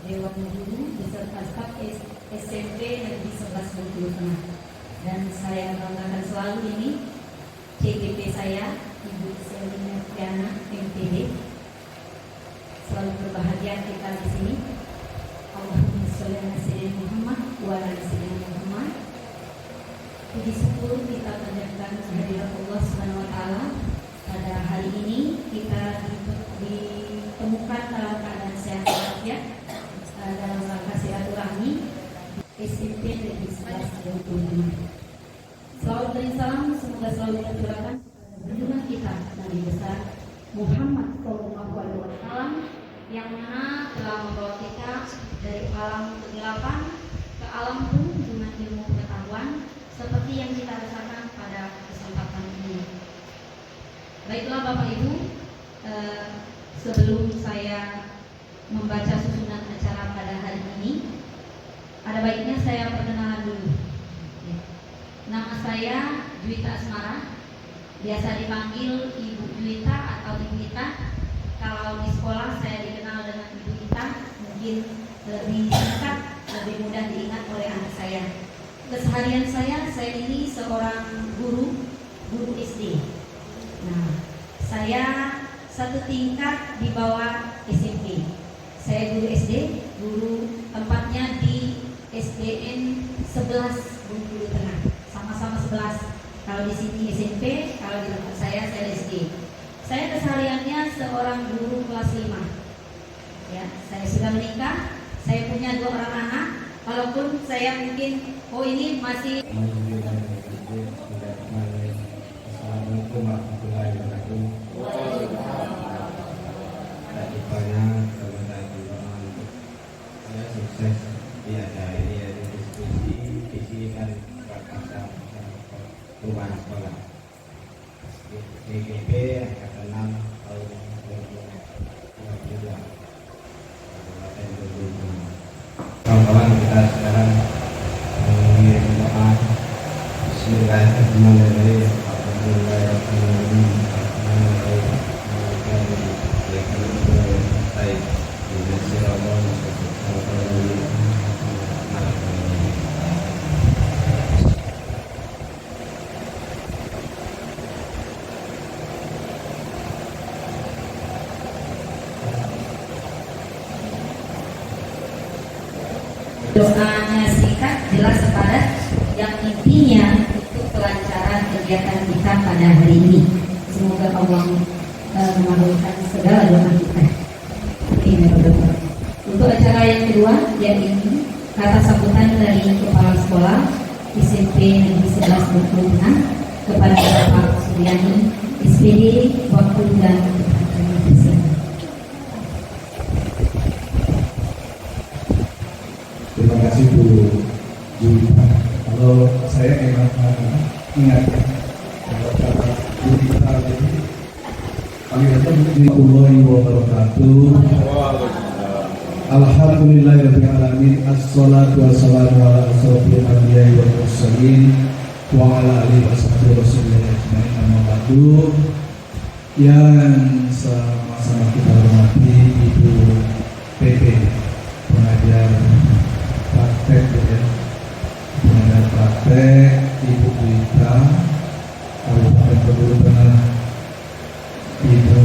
Dewan Guru beserta staf SMP Negeri 11 Bengkulu Tengah. Dan saya banggakan selalu ini CGP saya, Ibu Selina Tiana MPD. Selalu berbahagia kita di sini. Allahumma sholli ala sayyidina Muhammad wa ala sayyidina Muhammad. Puji syukur kita panjatkan kehadirat Allah Subhanahu wa taala. Pada hari ini kita ditemukan dalam keadaan sehat walafiat dalam rangka silaturahmi SMP Negeri 11 Bengkulu Tengah. Salawat dan salam semoga selalu tercurahkan kepada junjungan kita Nabi besar Muhammad sallallahu alaihi wasallam yang mana telah membawa kita dari alam kegelapan ke alam penuh dengan ilmu pengetahuan seperti yang kita rasakan pada kesempatan ini. Baiklah Bapak Ibu, sebelum saya membaca susunan acara pada hari ini, ada baiknya saya perkenalan dulu. Nama saya Juwita Asmara, biasa dipanggil Ibu Juwita atau Ibu Ita. Kalau di sekolah saya dikenal dengan Ibu Ita, mungkin lebih singkat, lebih mudah diingat oleh anak saya. Keseharian saya ini seorang guru SD. Nah, saya satu tingkat di bawah SMP. Saya guru SD, guru tempatnya di SDN 11 Bengkulu Tengah. Sama-sama 11. Kalau di sini SMP, kalau di tempat saya SD. Saya kesehariannya seorang guru kelas 5. Ya, saya sudah menikah, saya punya 2 orang anak. Walaupun saya mungkin ini masih Assalamualaikum warahmatullahi wabarakatuh. Banyak teman-teman untuk saya sukses di acara ini, yaitu diskusi kan pasal perubahan sekolah GGP angkatan 6 tahun 2022. Kawan-kawan, kita sekarang mengirim doa. Bismillahirrahmanirrahim. doanya singkat, jelas, padat, yang intinya untuk kelancaran kegiatan kita pada hari ini. Semoga Allah mengabulkan segala doa kita. Untuk acara yang kedua, yaitu kata sambutan dari Kepala Sekolah SMP Negeri 11 Bengkulu Tengah kepada Bapak Suryani SPD waktu dan kepada. Terima kasih Bu Juwita. Kalau saya ingat kalau kata Bu Juwita jadi Assalamualaikum wabarakatuh. Alhamdulillahirabbil alamin. Assalatu wassalamu ala asyrofil anbiya'i wal mursalin wa ala alihi washabbihi wasallam ajmain. Amma ba'du. Yang sama-sama kita hormati Ibu PP pengajar praktek pengajar praktek Ibu Juwita Kabupaten Bengkulu Tengah, Ibu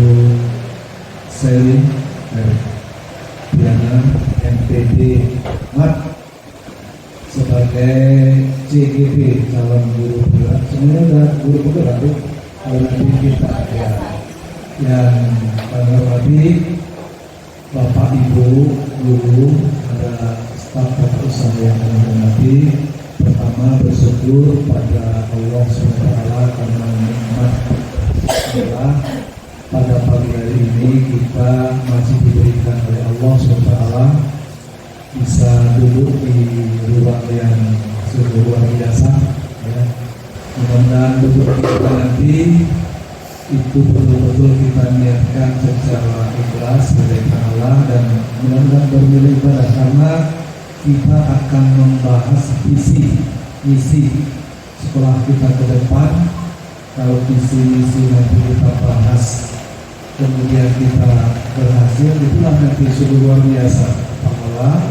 Selin Tiana MPD Mat sebagai CGP calon guru penggerak. Sebenarnya ada guru penggerak tuh, kalau nanti kita ada yang kami hormati Bapak Ibu guru, ada staf tata usaha yang kami hormati. Pertama, bersyukur pada Allah SWT karena nikmat adalah pada pagi hari ini kita masih diberikan oleh Allah SWT bisa duduk di ruang yang sungguh luar biasa. Ya. Mudah-mudahan duduk kita nanti itu betul-betul kita niatkan secara ikhlas dari Allah, dan mudah-mudahan bernilai ibadah karena kita akan membahas visi misi sekolah kita ke depan. Kalau visi misi nanti kita bahas kemudian kita berhasil, itulah nanti sungguh luar biasa pahala bahwa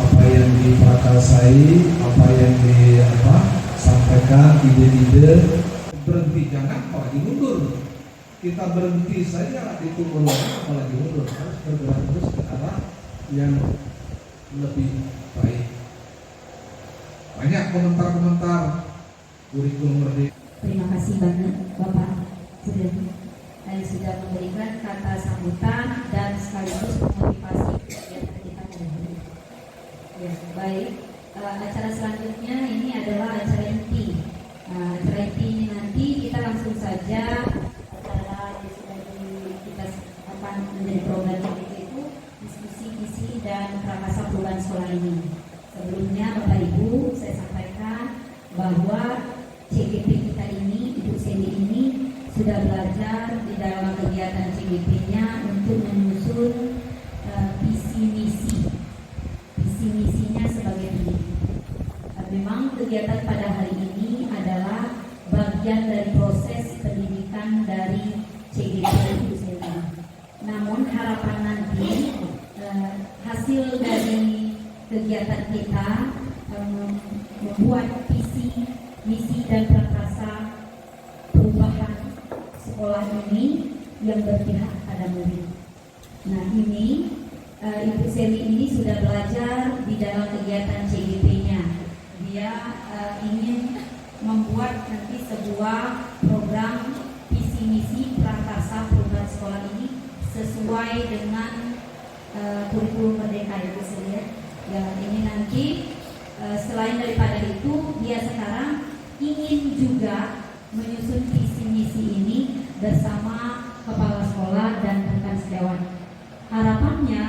apa yang diprakarsai, apa yang sampaikan, ide-ide berhenti, jangan apalagi mundur. Kita berhenti saja itu melorot, apalagi mundur. Harus bergerak terus ke arah yang lebih baik. Banyak komentar-komentar kurikulum merdeka. Terima kasih banyak Bapak sudah memberikan kata sambutan dan sekaligus memotivasi kegiatan kita hari. Ya, baik. Acara selanjutnya ini adalah acara inti. Acara inti ini nanti kita langsung saja acara yang sudah kita akan menjadi program itu diskusi visi dan prakarsa perubahan sekolah ini. Sebelumnya Bapak Ibu saya sampaikan bahwa CGP kita ini, Ibu Seli ini sudah belajar di dalam kegiatan CGP-nya untuk menyusun visi misinya sebagai ini. Memang kegiatan pada hari ini adalah bagian dari proses pendidikan dari CGP Ibu Seli. Namun harapan nanti hasil dari kegiatan kita membuat visi, misi dan prakarsa perubahan sekolah ini yang berpihak pada murid. Nah ini Ibu Seli ini sudah belajar di dalam kegiatan CGP-nya. Dia ingin membuat nanti sebuah program visi misi prakarsa perubahan sekolah ini sesuai dengan kurikulum merdeka Ibu Seli ya. Ya ini nanti selain daripada itu dia sekarang ingin juga menyusun visi misi ini bersama kepala sekolah dan rekan sejawat. Harapannya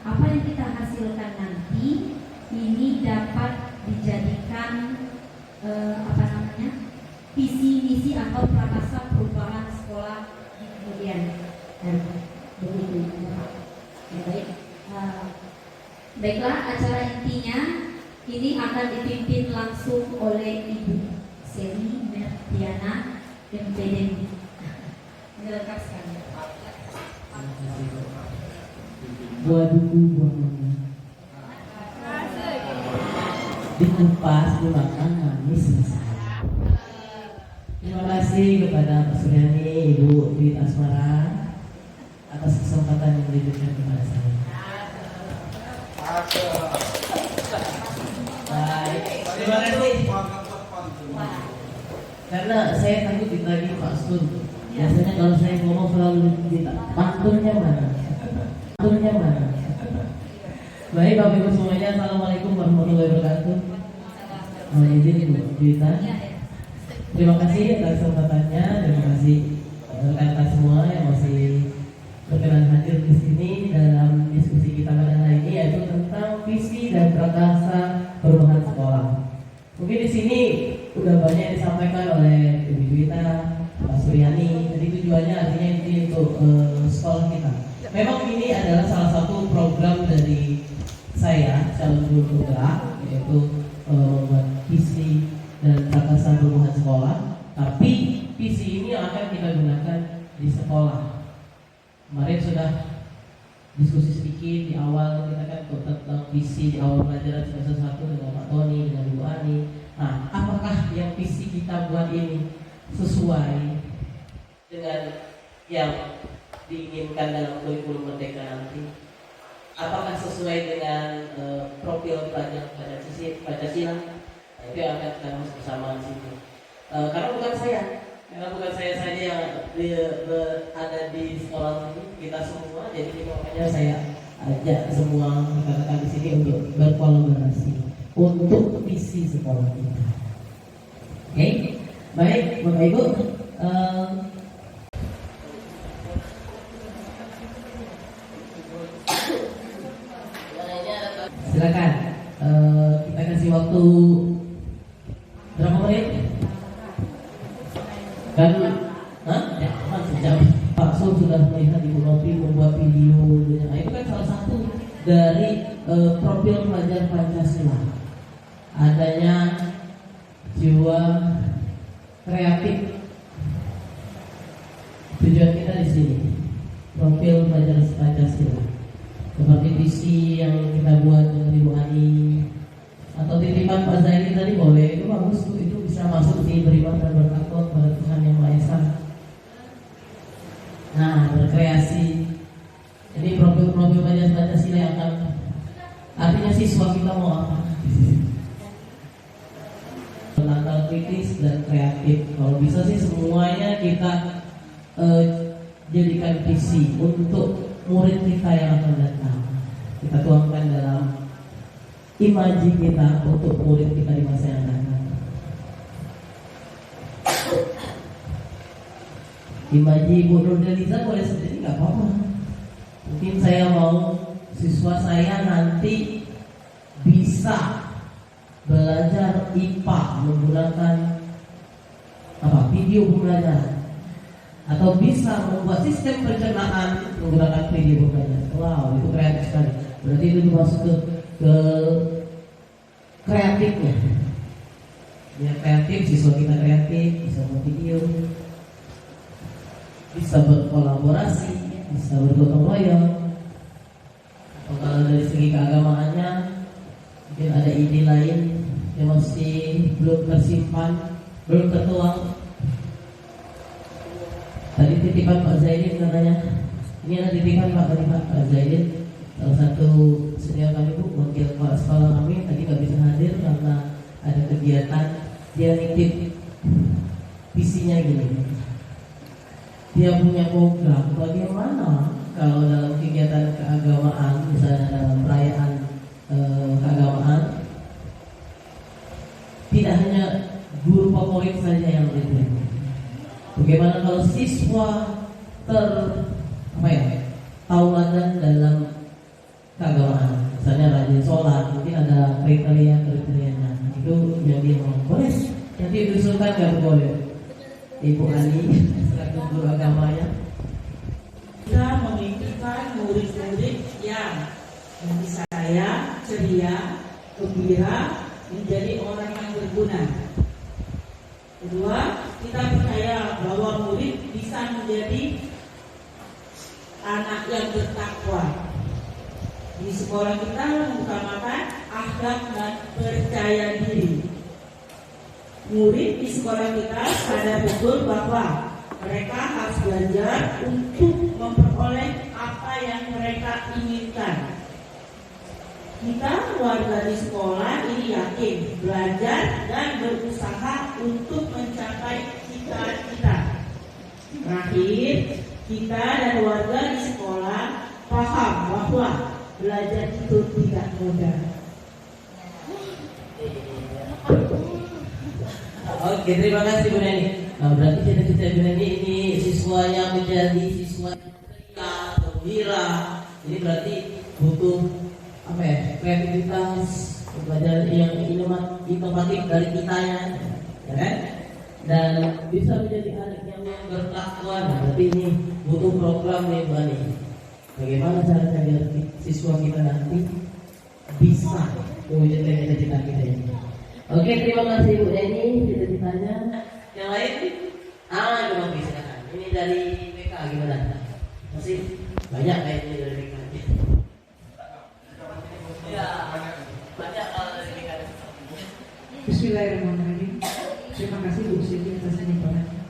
apa yang kita hasilkan nanti ini dapat dijadikan visi misi atau prakarsa perubahan sekolah di kemudian hari. Begitu. Ya, baik. Baiklah, acara intinya ini akan dipimpin langsung oleh Ibu Seli Mertiana MPD. Ini lengkap sekali. Buah duku, buah mangga dikupas, dimakan, manis, mesra. Terima kasih kepada Pak Suryani, Ibu Dwi Asmara atas kesempatan yang diberikan kepada saya. Baik, terima kasih. Karena saya takut ditagi Pak Sun. Biasanya kalau saya ngomong selalu ditanya, pantunnya mana? Pantunnya mana? Baik, Bapak Ibu semuanya, Assalamualaikum warahmatullahi wabarakatuh. Mohon izin Ibu Dita. Terima kasih atas kesempatannya. Terima kasih rekan-rekan semua yang masih berkenan hadir di sini dalam diskusi kita pada hari ini, yaitu tentang visi dan prakarsa perubahan sekolah. Mungkin di sini udah banyak disampaikan oleh Ibu Dwita, Pak Suryani. Jadi tujuannya artinya ini untuk sekolah kita. Memang ini adalah salah satu program dari saya calon guru penggerak, yaitu membuat visi dan prakarsa perubahan sekolah. Tapi visi ini akan kita gunakan di sekolah. Kemarin sudah diskusi sedikit di awal, kita kan tentang visi di awal pelajaran semester 1 dengan Pak Tony, dengan Ibu Ani. Nah, apakah yang visi kita buat ini sesuai dengan yang diinginkan dalam kurikulum merdeka nanti? Apakah sesuai dengan profil pelajar Pancasila? Nah, itu yang akan kita bahas bersama di sini. Karena bukan saya saja yang ada di sekolah ini, kita semua. Jadi makanya saya ajak semua rekan-rekan di sini untuk berkolaborasi untuk visi sekolah kita. Oke, baik Bapak Ibu. Silakan kita kasih waktu berapa menit? Kan, ya, sejam. Pak Sul sudah melihat Ibu Novi membuat video. Nah, itu kan salah satu dari profil pelajar Pancasila. Adanya jiwa kreatif. Tujuan kita di sini profil pelajar Pancasila. Seperti visi yang kita buat siswa kita mau apa? Menangkal kritis dan kreatif. Kalau bisa sih semuanya kita jadikan visi untuk murid kita yang akan datang. Kita tuangkan dalam imaji kita untuk murid kita di masa yang datang. Imaji Ibu Nurdaliza boleh sendiri, nggak apa-apa. Mungkin saya mau siswa saya nanti bisa belajar IPA menggunakan video pembelajaran, atau bisa membuat sistem pencernaan menggunakan video pembelajaran. Wow, itu kreatif sekali. Berarti itu masuk ke kreatifnya. Dia kreatif, siswa kita kreatif, bisa buat video, bisa berkolaborasi, bisa bergotong royong. Atau kalau dari segi keagamaannya, mungkin ada ide lain yang masih belum tersimpan, belum tertuang. Tadi titipan Pak Zaidin katanya, ini ada titipan Pak Zaidin, salah satu senior kami Bu, wakil kepala sekolah kami, tadi nggak bisa hadir karena ada kegiatan. Dia nitip visinya gini, dia punya program bagaimana kalau dalam kegiatan keagamaan, misalnya dalam perayaan keagamaan, tidak hanya guru favorit saja yang diterima. Bagaimana kalau siswa tauladan dalam keagamaan, misalnya rajin sholat, mungkin ada kriterianya. Itu yang dia mau. Boleh? Nanti diusulkan nggak boleh? Ibu Ani selaku guru agamanya. Kita memimpikan murid-murid yang saya ceria, gembira, menjadi orang yang berguna. Kedua, kita percaya bahwa murid bisa menjadi anak yang bertakwa. Di sekolah kita mengutamakan akhlak dan percaya diri. Murid di sekolah kita sadar betul bahwa mereka harus belajar untuk memperoleh apa yang mereka inginkan. Kita warga di sekolah ini yakin belajar dan berusaha untuk mencapai cita-cita. Terakhir, kita dan warga di sekolah paham bahwa belajar itu tidak mudah. Oke, terima kasih Bu Neni. Nah, berarti cita-cita Bu Neni ini siswa yang menjadi siswa ceria, gembira. Ini berarti butuh kreativitas, pembelajaran yang inovatif dari kitanya, ya kan? Dan bisa menjadi anak yang bertakwa. Nah, berarti ini butuh program nih Bu Neni. Bagaimana caranya biar siswa kita nanti bisa mewujudkan cita-cita kita ini? Oke, terima kasih Bu Neni cita-citanya. Yang lain? Itu silakan. Ini dari BK gimana? Masih banyak kayaknya dari BK. Ya, banyak kalau dari BK. Bismillahirrahmanirrahim. Terima kasih Bu Siti atas penyampaiannya.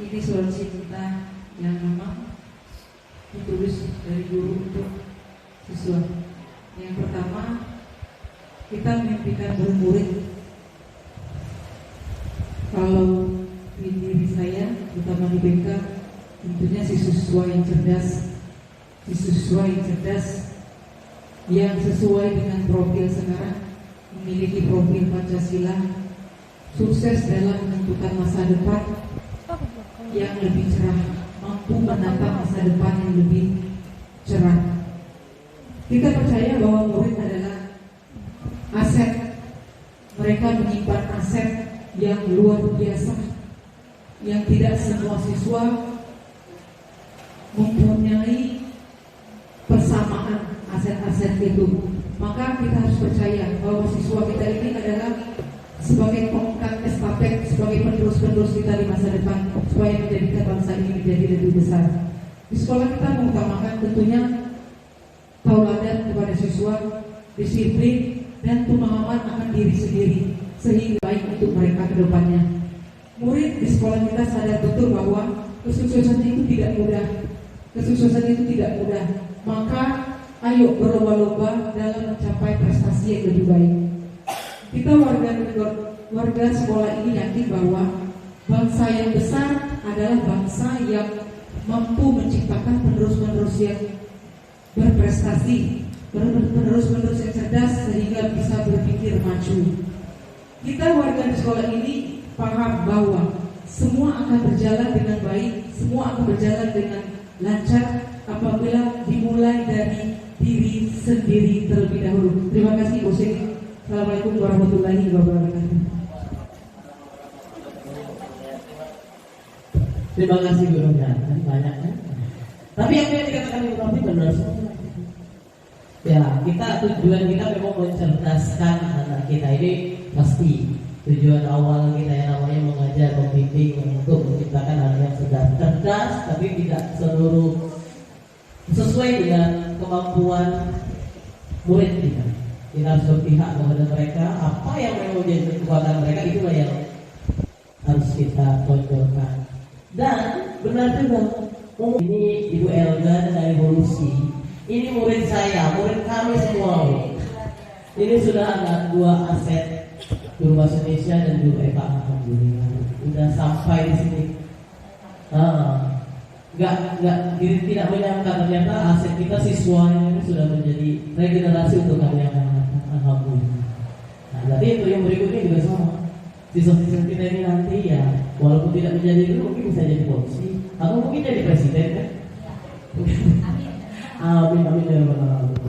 Ini surat cinta yang memang ditulis dari guru untuk siswa. Yang pertama, kita mimpikan bermurid. Kalau di diri saya, terutama di BK, tentunya siswa yang cerdas, yang sesuai dengan profil sekarang, memiliki profil Pancasila, sukses dalam menentukan masa depan yang lebih cerah, mampu menatap masa depan yang lebih cerah. Kita percaya bahwa murid adalah aset. Mereka menyimpan aset yang luar biasa, yang tidak semua siswa mempunyai persamaan aset-aset itu. Maka kita harus percaya bahwa siswa kita ini adalah sebagai tongkat estafet, sebagai penerus-penerus kita di masa depan, supaya menjadikan bangsa ini menjadi lebih besar. Di sekolah kita mengutamakan tentunya tauladan kepada siswa, disiplin, dan pemahaman akan diri sendiri, sehingga baik untuk mereka ke depannya. Murid di sekolah kita sadar betul bahwa kesuksesan itu tidak mudah. Maka Ayo berlomba-lomba dalam mencapai prestasi yang lebih baik. Kita warga sekolah ini yakin bahwa bangsa yang besar adalah bangsa yang mampu menciptakan penerus-penerus yang berprestasi, penerus-penerus yang cerdas sehingga bisa berpikir maju. Kita warga di sekolah ini paham bahwa semua akan berjalan dengan baik, semua akan berjalan dengan lancar apabila dimulai dari diri sendiri terlebih dahulu. Terima kasih Bu Sri. Assalamualaikum warahmatullahi wabarakatuh. Terima kasih Bu Roja, banyak kan? Tapi apa yang dikatakan Ibu Rofi benar semua. Ya, tujuan kita memang mencerdaskan anak kita, ini pasti tujuan awal kita yang namanya mengajar, membimbing untuk menciptakan anak yang cerdas, tapi tidak sesuai dengan kemampuan murid kita. Kita harus berpihak kepada mereka, apa yang memang menjadi kekuatan mereka itulah yang harus kita tonjolkan. Dan benar juga, ini Ibu Elga dan Evolusi, ini murid saya, murid kami semua. Ini sudah ada 2 aset, Guru Bahasa Indonesia dan Guru EVA. Alhamdulillah, sudah sampai di sini. Tidak menyangka ternyata aset kita siswanya ini sudah menjadi regenerasi untuk kami yang akan datang. Alhamdulillah. Nah, berarti itu yang berikutnya juga sama. Siswa-siswa kita ini nanti ya, walaupun tidak menjadi guru mungkin bisa jadi polisi atau mungkin jadi presiden kan? Amin.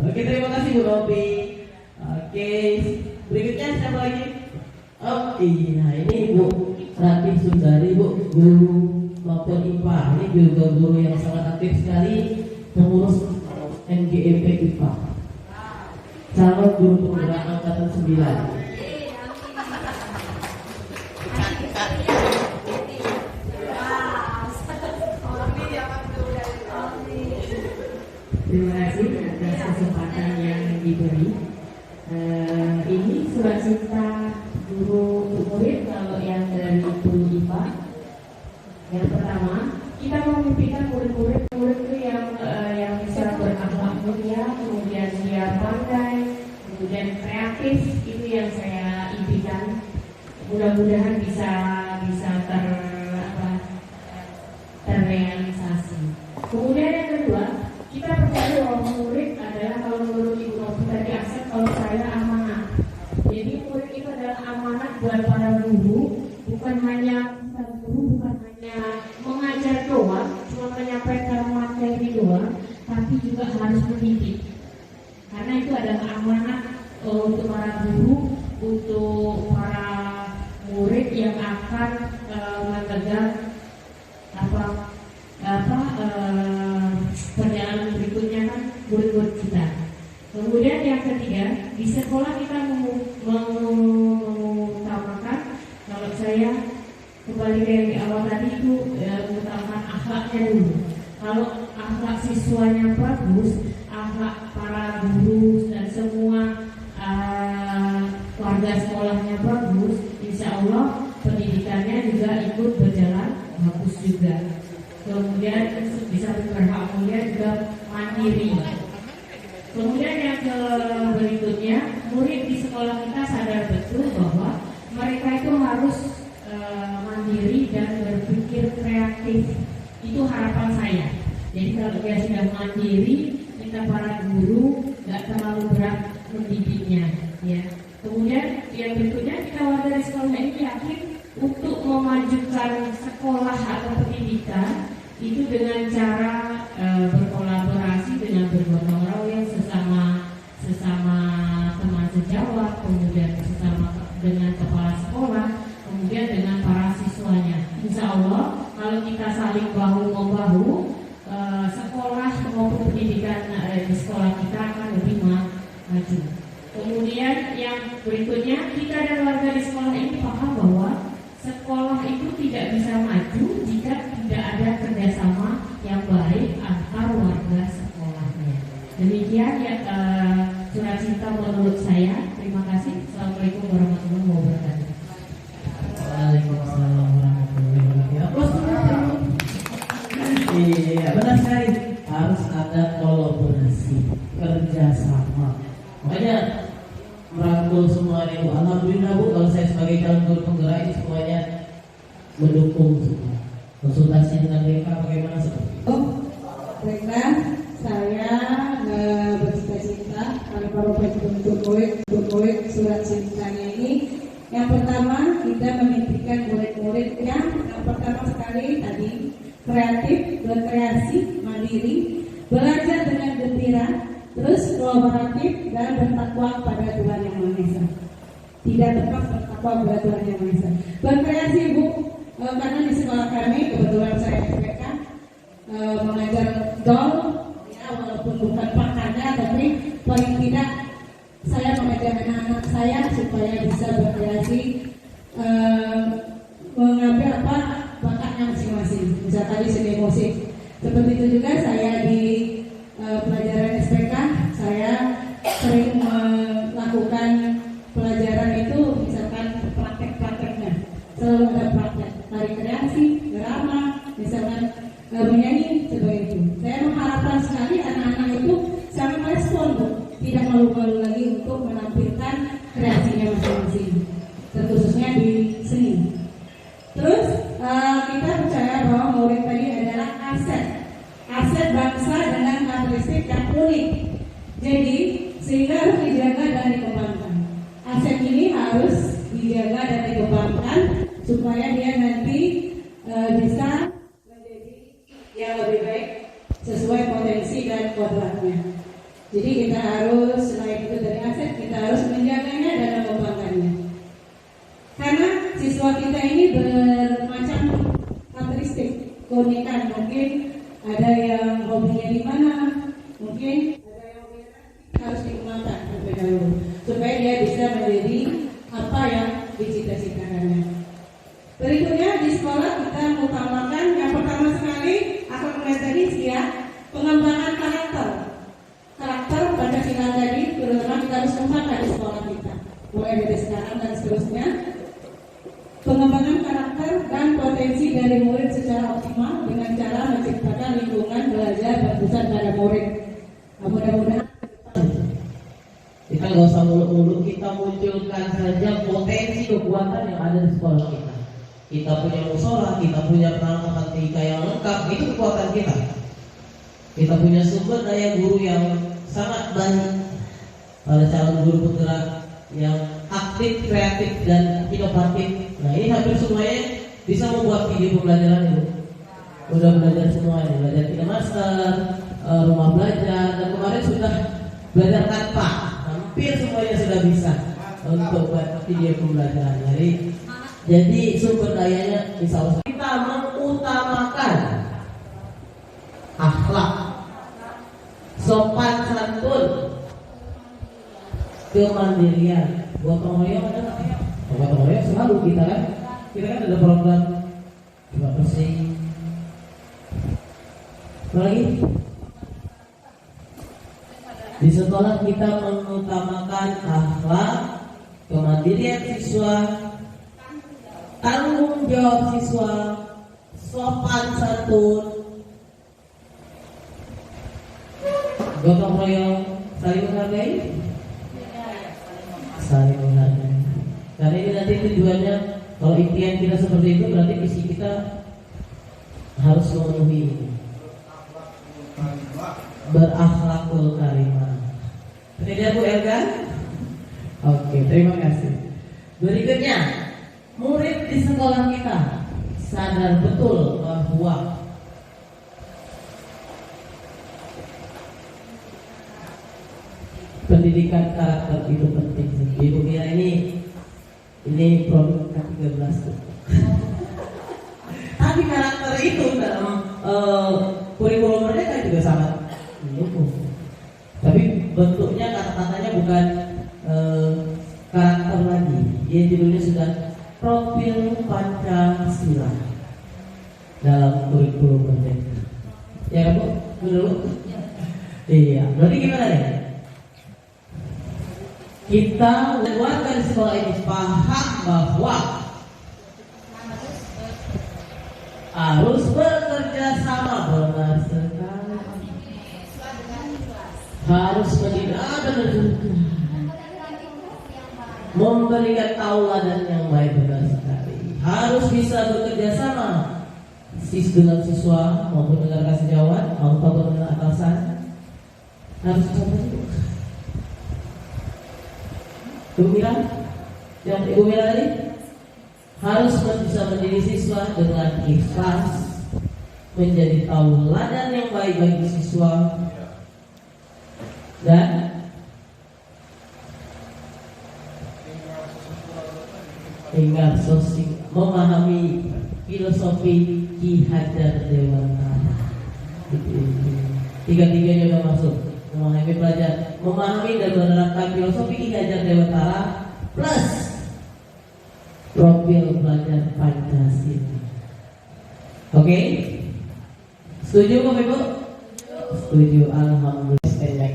Oke, terima kasih Bu Robi. Oke, berikutnya siapa lagi? Nah ini Bu Ratih Sundari, Bu, guru maupun IPA. Ini juga guru yang sangat aktif sekali, pengurus NGEP IPA, calon guru penggerak angkatan 9. Terima kasih atas kesempatan yang diberi. Ini sukacita guru murid kalau yang dari guru IPA. Yang pertama, kita memimpikan murid-murid itu yang bisa berakhlak mulia, kemudian dia pandai, kemudian kreatif. Itu yang saya impikan. Mudah-mudahan bisa terrealisasi. Kemudian yang kedua, kita percaya bahwa murid adalah, kalau menurut Ibu Rofi tadi aset, kalau saya amanah. Jadi murid itu adalah amanah buat para guru, bukan hanya mengajar doang, cuma menyampaikan materi doang, tapi juga harus mendidik. Karena itu adalah amanah untuk para guru, untuk para murid yang akan menegak perjalanan berikutnya kan murid-murid kita. Kemudian yang ketiga, di sekolah kita mengutamakan, kalau saya kembali dari awal tadi itu mengutamakan akhlaknya dulu. Kalau akhlak siswanya bagus, akhlak para guru dan semua warga sekolahnya bagus, insya Allah pendidikannya juga ikut berjalan bagus juga. Kemudian bisa berhak mulia juga mandiri. Kemudian yang berikutnya, murid di sekolah kita sadar betul bahwa mereka itu harus mandiri dan berpikir kreatif. Itu harapan saya. Jadi kalau dia sudah mandiri, kita para guru nggak terlalu berat mendidiknya, ya. Kemudian yang berikutnya, kita warga di sekolah ini yakin untuk memajukan sekolah atau pendidikan itu dengan cara berkolaborasi dengan bergotong royong sesama teman sejawat, kemudian sesama dengan kepala sekolah, kemudian dengan para siswanya. Insya Allah kalau kita saling bahu membahu, sekolah maupun pendidikan di sekolah kita akan lebih maju. Kemudian yang berikutnya, kita dan warga di sekolah ini paham bahwa sekolah itu tidak bisa maju jika tidak ada kerjasama yang baik antar warga sekolahnya. Demikian ya surat cinta menurut saya. Terima kasih. Assalamualaikum warahmatullahi wabarakatuh. Waalaikumsalam warahmatullahi wabarakatuh. Iya, benar sekali. Harus ada kolaborasi kolaborasi, kerjasama. Makanya merangkul semuanya Bu. Alhamdulillah Bu, kalau saya sebagai calon guru penggerak ini semuanya mendukung semua. Konsultasi dengan mereka bagaimana seperti itu. Baiklah, saya bercita-cita pada Bapak untuk murid surat ceritanya ini. Yang pertama, kita memimpikan murid-murid yang pertama sekali tadi kreatif, berkreasi, mandiri, belajar dengan gembira, terus kolaboratif dan bertakwa pada Tuhan Yang Maha Esa. Tidak lepas bertakwa pada Tuhan Yang Maha Esa. Berkreasi Bu, karena di sekolah kami kebetulan saya SPK mengajar dol, ya walaupun bukan pakarnya, tapi paling tidak saya mengajar anak-anak saya supaya bisa berkreasi, mengambil apa bakatnya masing-masing. Misalkan di seni musik, seperti itu juga saya di pelajaran SPK, saya sering melakukan pelajaran itu, misalkan praktek-prakteknya selalu ada praktek tari kreasi, drama, misalkan menyanyi sebagai itu. Saya mengharapkan sekali anak-anak itu sangat respon Bu, tidak malu-malu lagi untuk menampilkan kreasinya masing-masing, terkhususnya di seni. Terus kita percaya bahwa murid tadi adalah aset bangsa dengan karakteristik yang unik. Jadi sehingga harus dijaga dan dikembangkan. Aset ini harus dijaga dan dikembangkan supaya dia nanti bisa menjadi yang lebih baik sesuai potensi dan kodratnya. Jadi kita harus, selain itu dari aset, kita harus menjaganya dan mengembangkannya. Karena siswa kita ini bermacam karakteristik, keunikan. Mungkin ada yang hobinya di mana, mungkin ada yang hobinya harus dikembangkan terlebih dahulu supaya dia bisa menjadi apa yang dicita-citakannya. Berikutnya di sekolah kita mengutamakan yang pertama sekali akan mulai tadi ya, pengembangan karakter Pancasila tadi, terutama kita harus kembangkan di sekolah kita mulai dari sekarang dan seterusnya. Pengembangan karakter dan potensi dari murid secara optimal dengan cara menciptakan lingkungan belajar berpusat pada murid. Mudah-mudahan kita nggak usah muluk-muluk, kita munculkan saja potensi kekuatan yang ada di sekolah kita. Kita punya musola, kita punya peralatan TK yang lengkap, itu kekuatan kita. Kita punya sumber daya guru yang sangat banyak. Pada calon guru penggerak yang aktif, kreatif dan inovatif. Nah ini hampir semuanya bisa membuat video pembelajaran itu. Udah belajar semuanya, belajar KineMaster, rumah belajar, dan kemarin sudah belajar tanpa. Hampir semuanya sudah bisa untuk buat video pembelajaran. Jadi sumber dayanya insya Allah. Kita mengutamakan akhlak, sopan santun, kemandirian. Gotong royong ada nggak? Gotong royong selalu kita kan ada program juga bersih. Apa lagi? Di sekolah kita mengutamakan akhlak, kemandirian siswa, tanggung jawab siswa, sopan santun, gotong royong, saling menghargai, saling menghargai. Karena ini nanti tujuannya, kalau impian kita seperti itu berarti visi kita harus memenuhi ini. Berakhlakul karimah. Tidak Bu Elga? Oke, terima kasih. Berikutnya, murid di sekolah kita sadar betul bahwa pendidikan karakter itu penting. Ibu kira ini produk K13 tuh. Tapi karakter itu dalam kurikulum mereka juga sangat mendukung. Tapi bentuknya kata-katanya bukan karakter lagi. Dia judulnya sudah profil Pancasila dalam kurikulum mereka. Ya Bu, dulu. Iya, berarti gimana ya? Kita warga di sekolah ini paham bahwa harus bekerja sama, benar sekali. harus memberikan tauladan yang baik, benar sekali. Harus bisa bekerja sama dengan siswa maupun dengan sejawat maupun dengan atasan. Harus bisa. Ibu bilang, yang Ibu bilang tadi harus bisa menjadi siswa dengan ikhlas, menjadi tauladan yang baik bagi siswa, dan ingat sosing memahami filosofi Ki Hajar Dewantara. Tiga-tiganya udah masuk. Memahami pelajar, memahami dan menerapkan filosofi Ki Hajar Dewantara plus profil pelajar Pancasila. Oke? Setuju Bapak Ibu? Setuju, alhamdulillah.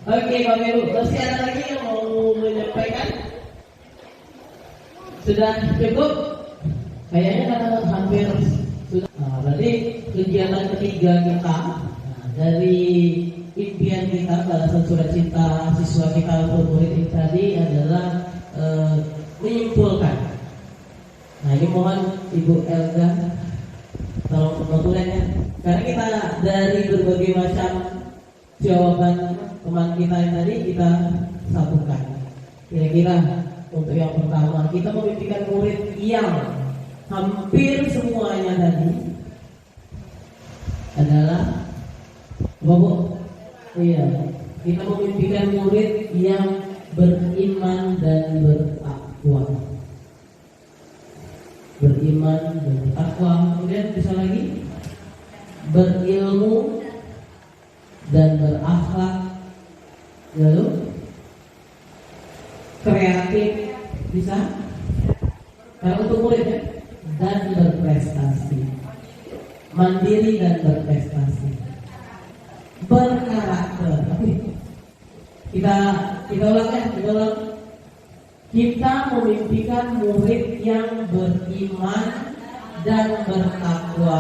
Oke Bapak Ibu, masih ada lagi yang mau menyampaikan? Sudah cukup? Kayaknya kan hampir sudah. Nah, berarti kegiatan ketiga kita dari impian kita balasan surat cinta siswa kita untuk murid ini tadi adalah menyimpulkan. Nah ini mohon Ibu Elga tolong pembantuannya, karena kita dari berbagai macam jawaban teman kita yang tadi kita satukan. Kira-kira untuk yang pertama, kita memimpikan murid yang hampir semuanya tadi adalah Bapak, iya, kita memimpikan murid yang beriman dan bertakwa. Beriman dan bertakwa. Kemudian bisa lagi berilmu dan berakhlak. Lalu kreatif bisa. Kalau untuk murid ya, dan berprestasi. Mandiri dan berprestasi. Berkarakter. Kita ulang ya, kita ulang. Kita memimpikan murid yang beriman dan bertakwa,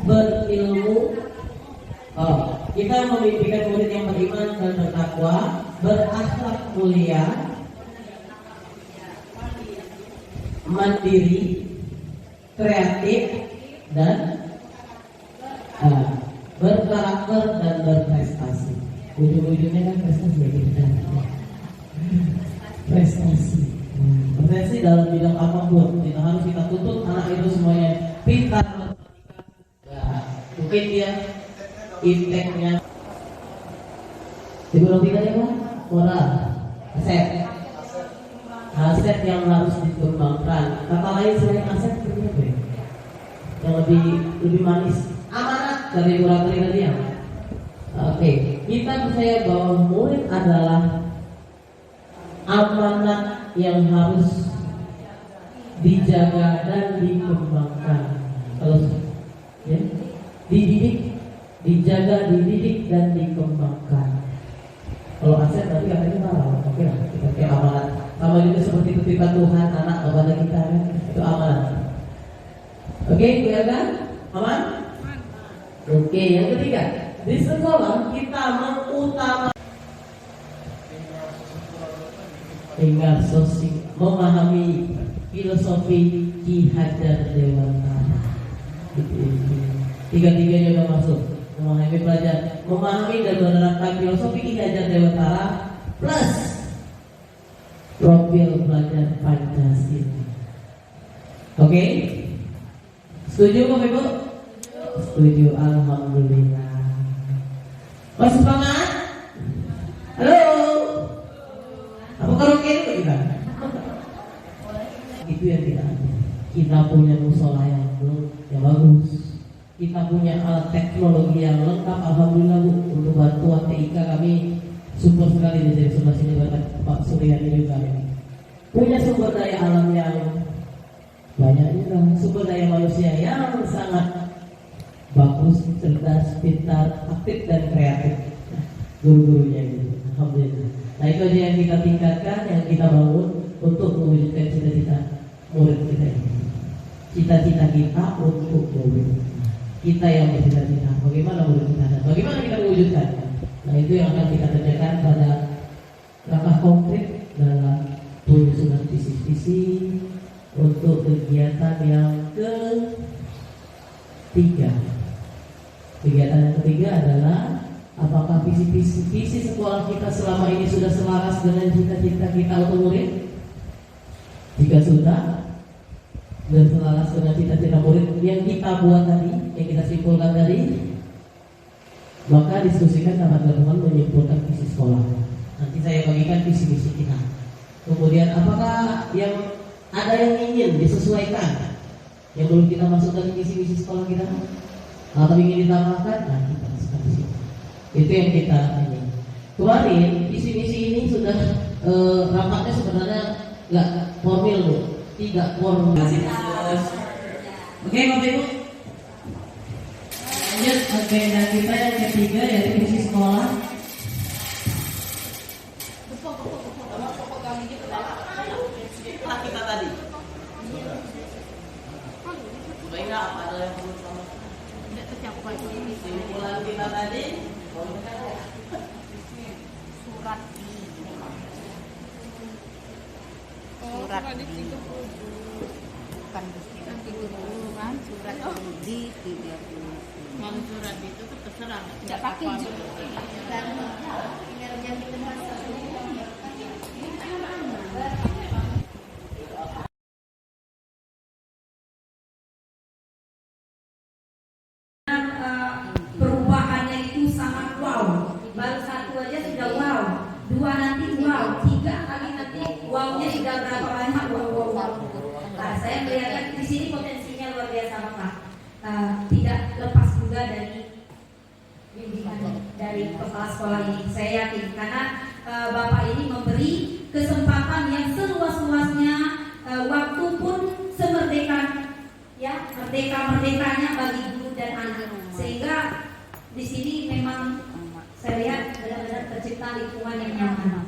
berilmu. Kita memimpikan murid yang beriman dan bertakwa, berakhlak mulia, mandiri, kreatif, dan berkarakter dan berprestasi. Ujung-ujungnya kan prestasi ya kita. Prestasi. Prestasi dalam bidang apapun kita harus kita tuntut anak itu semuanya pintar. Mungkin dia inteknya. Ibu Robi tadi apa? Moral, aset yang harus dikembangkan. Kata lain selain aset seperti apa ya? Yang lebih manis, amanat dari Ibu Robi tadi ya. Oke, kita percaya bahwa murid adalah amanat yang harus dijaga dan dikembangkan. Kalau ya, dididik, dijaga, dididik dan dikembangkan. Kalau aset berarti katanya malah, oke lah, kita pakai amanat. Sama juga seperti ketika Tuhan anak kepada kita kan, itu amanat. Oke, kelihatan? Aman? Oke, yang ketiga. Di sekolah kita mengutamakan ingat sosing memahami filosofi Ki Hajar Dewantara. Tiga-tiganya udah masuk. Memahami pelajar, memahami dan menerapkan filosofi Ki Hajar Dewantara plus profil pelajar Pancasila. Oke? Setuju Bapak Ibu? Setuju, alhamdulillah. Masih semangat? Halo? Apa karaoke itu kita? Itu yang tidak ada. Kita punya musola yang bagus. Kita punya alat teknologi yang lengkap. Alhamdulillah Bu, untuk bantuan TIK kami support sekali dari sebelah sini Pak Suryani juga. Punya sumber daya alam yang banyak juga, sumber daya manusia yang sangat bagus, cerdas, pintar, aktif dan kreatif. Guru-gurunya itu, alhamdulillah. Nah itu aja yang kita tingkatkan, yang kita bangun untuk mewujudkan cita-cita murid kita ini. Cita-cita kita untuk murid. kita yang bercita-cita. Bagaimana bercita-cita? Bagaimana kita mewujudkan? Nah, itu yang akan kita kerjakan pada langkah konkret dalam penyusunan visi-visi untuk kegiatan yang ketiga. Kegiatan yang ketiga adalah apakah visi sekolah kita selama ini sudah selaras dengan cita-cita kita untuk murid? Jika sudah dan selaras dengan cita-cita murid yang kita buat tadi, yang kita simpulkan tadi, maka diskusikan sama teman-teman menyimpulkan visi sekolah. Nanti saya bagikan visi-visi kita. Kemudian apakah yang ada yang ingin disesuaikan, yang belum kita masukkan di visi-visi sekolah kita, atau ingin ditambahkan, nah kita masukkan di situ. Itu yang kita ini. Kemarin visi-visi ini sudah rapatnya sebenarnya nggak formal loh, tidak formal. Oke, Bapak Ibu. Lanjut agenda kita yang ketiga yaitu visi sekolah. Kita tadi. Baiklah, apa ada yang perlu sama? Simpulan kita tadi. Surat bukan bukan 30 kan, surat di 30. Kalau surat itu tuh terserah nggak pakai juga dan tinggal yang kita masak. Perubahannya itu sangat wow. Baru satu aja sudah wow, dua nanti wow, tiga kali nanti wownya sudah berapa banyak wow. Nah, saya melihat di sini potensinya luar biasa Bapak. Tidak lepas juga dari bimbingan dari kepala sekolah ini. Saya yakin karena Bapak ini memberi kesempatan yang seluas-luasnya, waktu pun semerdeka, ya merdekanya bagi guru dan anak. Sehingga di sini memang saya lihat benar-benar tercipta lingkungan yang nyaman.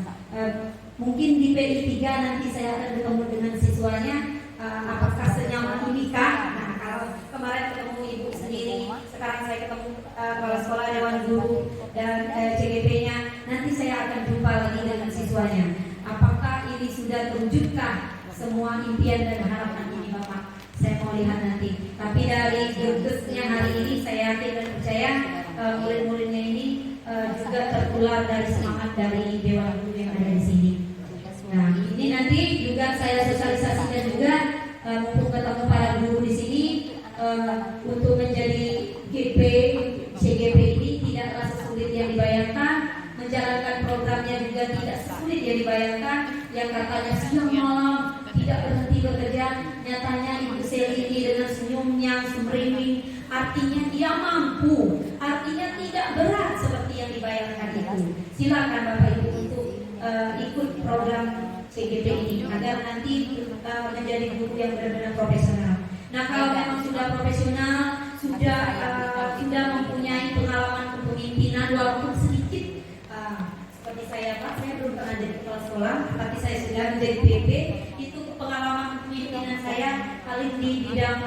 Mungkin di PI 3 nanti saya akan ketemu dengan siswanya, apakah senyaman ini kah? Nah, kalau kemarin ketemu ibu sendiri, sekarang saya ketemu kepala sekolah, dewan guru dan CGP-nya, nanti saya akan jumpa lagi dengan siswanya. Apakah ini sudah terwujudkah semua impian dan harapan ini Bapak? Saya mau lihat nanti. Tapi dari gergesnya hari ini saya yakin dan percaya murid-muridnya ini juga tertular dari semangat dari dewan guru yang ada di sini. Nah, ini nanti juga saya sosialisasikan juga mumpung ketemu para guru di sini untuk menjadi GP CGP ini tidaklah sesulit yang dibayangkan, menjalankan programnya juga tidak sesulit yang dibayangkan. Yang katanya siang malam tidak berhenti bekerja, nyatanya Ibu Seli ini dengan senyumnya sumringing, artinya dia mampu, artinya tidak berat seperti yang dibayangkan itu. Silakan Bapak Ibu untuk ikut program CGP ini agar nanti menjadi guru yang benar-benar profesional. Nah, kalau memang sudah profesional, sudah mempunyai pengalaman kepemimpinan walaupun sedikit, seperti saya Pak, saya belum pernah jadi kepala sekolah, tapi saya sudah menjadi PP. Itu pengalaman kepemimpinan saya paling di bidang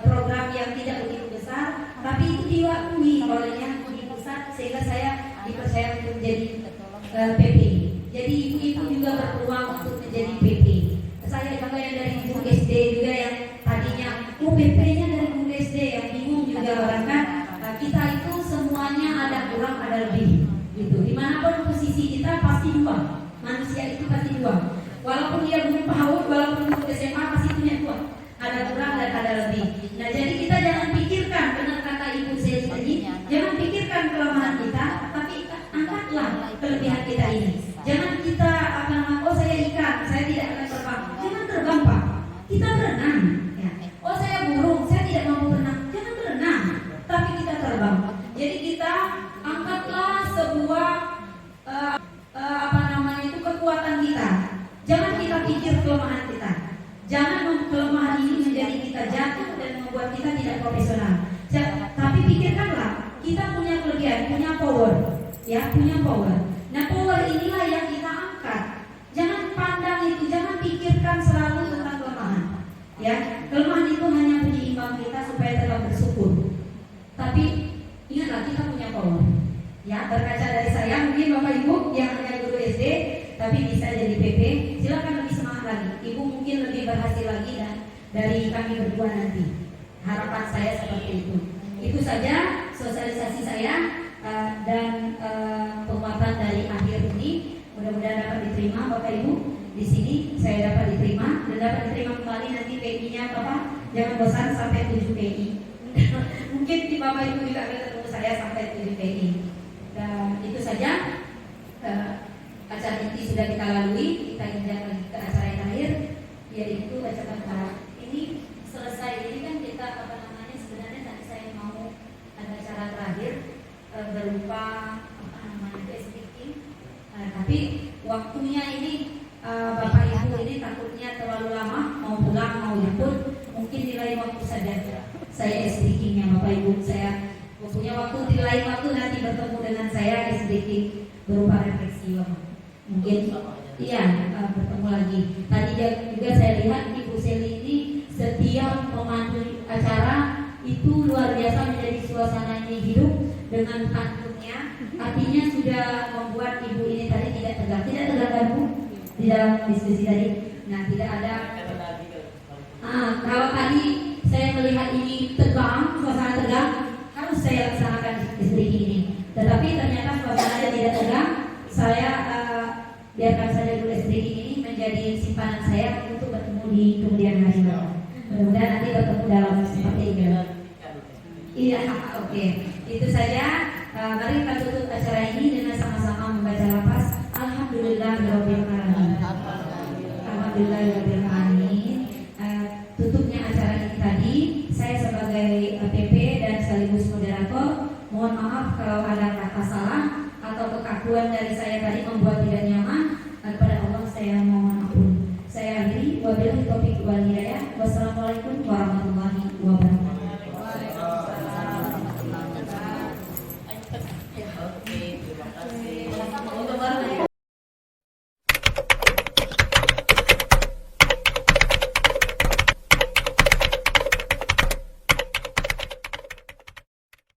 program yang tidak begitu besar, tapi itu diwakili olehnya di pusat sehingga saya dipercaya untuk menjadi PP. Jadi ibu juga berpeluang untuk menjadi PP. Saya juga yang dari guru SD juga yang tadinya PP-nya dari guru SD yang bingung juga orang kan. Kita itu semuanya ada kurang ada lebih gitu. Dimanapun posisi kita pasti dua. Manusia itu pasti dua. Walaupun dia guru PAUD, walaupun guru SMA pasti punya dua. Ada kurang dan ada lebih. Nah, jadi kita jangan pikirkan, benar kata Ibu Seli tadi, jangan pikirkan kelemahan kita, tapi angkatlah kelebihan kita ini. Jangan kita oh saya ikan, saya tidak akan terbang. Jangan terbang Pak, kita berenang. Ya. Oh saya burung, saya tidak mampu berenang. Jangan berenang, tapi kita terbang. Jadi kita angkatlah sebuah kekuatan kita. Jangan kita pikir kelemahan kita. Jangan kelemahan ini menjadi kita jatuh dan membuat kita tidak profesional. Tapi pikirkanlah, kita punya kelebihan, punya power, ya punya power. Nah power inilah yang kita angkat. Jangan pandang itu, jangan pikirkan selalu tentang kelemahan. Ya kelemahan itu hanya penyeimbang kita supaya tetap Tapi ingatlah kita punya power. Ya, berkaca dari saya, mungkin Bapak Ibu yang hanya guru SD tapi bisa jadi PP, silakan lebih semangat lagi. Ibu mungkin lebih berhasil lagi dan dari kami berdua nanti. Harapan saya seperti itu. Itu saja sosialisasi saya dan penguatan dari akhir ini. Mudah-mudahan dapat diterima Bapak Ibu. Di sini saya dapat diterima dan dapat diterima kembali nanti PI-nya Bapak. Jangan bosan sampai 7 PI. Mungkin di Bapak Ibu juga akan ketemu saya sampai 7 PI. Dan itu saja. Acara inti sudah kita lalui, kita injak lagi ke acara yang terakhir, yaitu acara ini selesai. Ini kan kita sebenarnya tadi saya mau ada acara terakhir berupa speaking, tapi waktunya ini Bapak Ibu ini takutnya terlalu lama, mau pulang mau jemput, mungkin di lain waktu saja saya speakingnya Bapak Ibu. Saya punya waktu di lain waktu nanti bertemu dengan saya speaking berupa refleksi mungkin bertemu lagi. Tadi juga saya lihat Ibu Seli ini setiap pemandu acara itu luar biasa, menjadi suasana ini hidup dengan pantunnya. Artinya sudah membuat Ibu ini tadi tidak tegang kan Bu di dalam diskusi tadi. Nah, tidak ada. Kalau tadi saya melihat ini tegang, suasana tegang, harus saya laksanakan speaking ini. Tetapi ternyata suasananya tidak tegang. Saya biarkan saja dulu speaking ini menjadi simpanan saya untuk bertemu di kemudian hari. Mudah-mudahan nanti bertemu dalam seperti ini. Iya, oke. Itu saja. Mari kita tutup acara ini dengan sama-sama membaca lafaz Alhamdulillahirabbil alamin. Alhamdulillahirabbil alamin. Tutupnya acara ini tadi, saya sebagai PP dan sekaligus moderator, mohon maaf kalau ada kata salah atau kekakuan dari saya tadi membuat tidak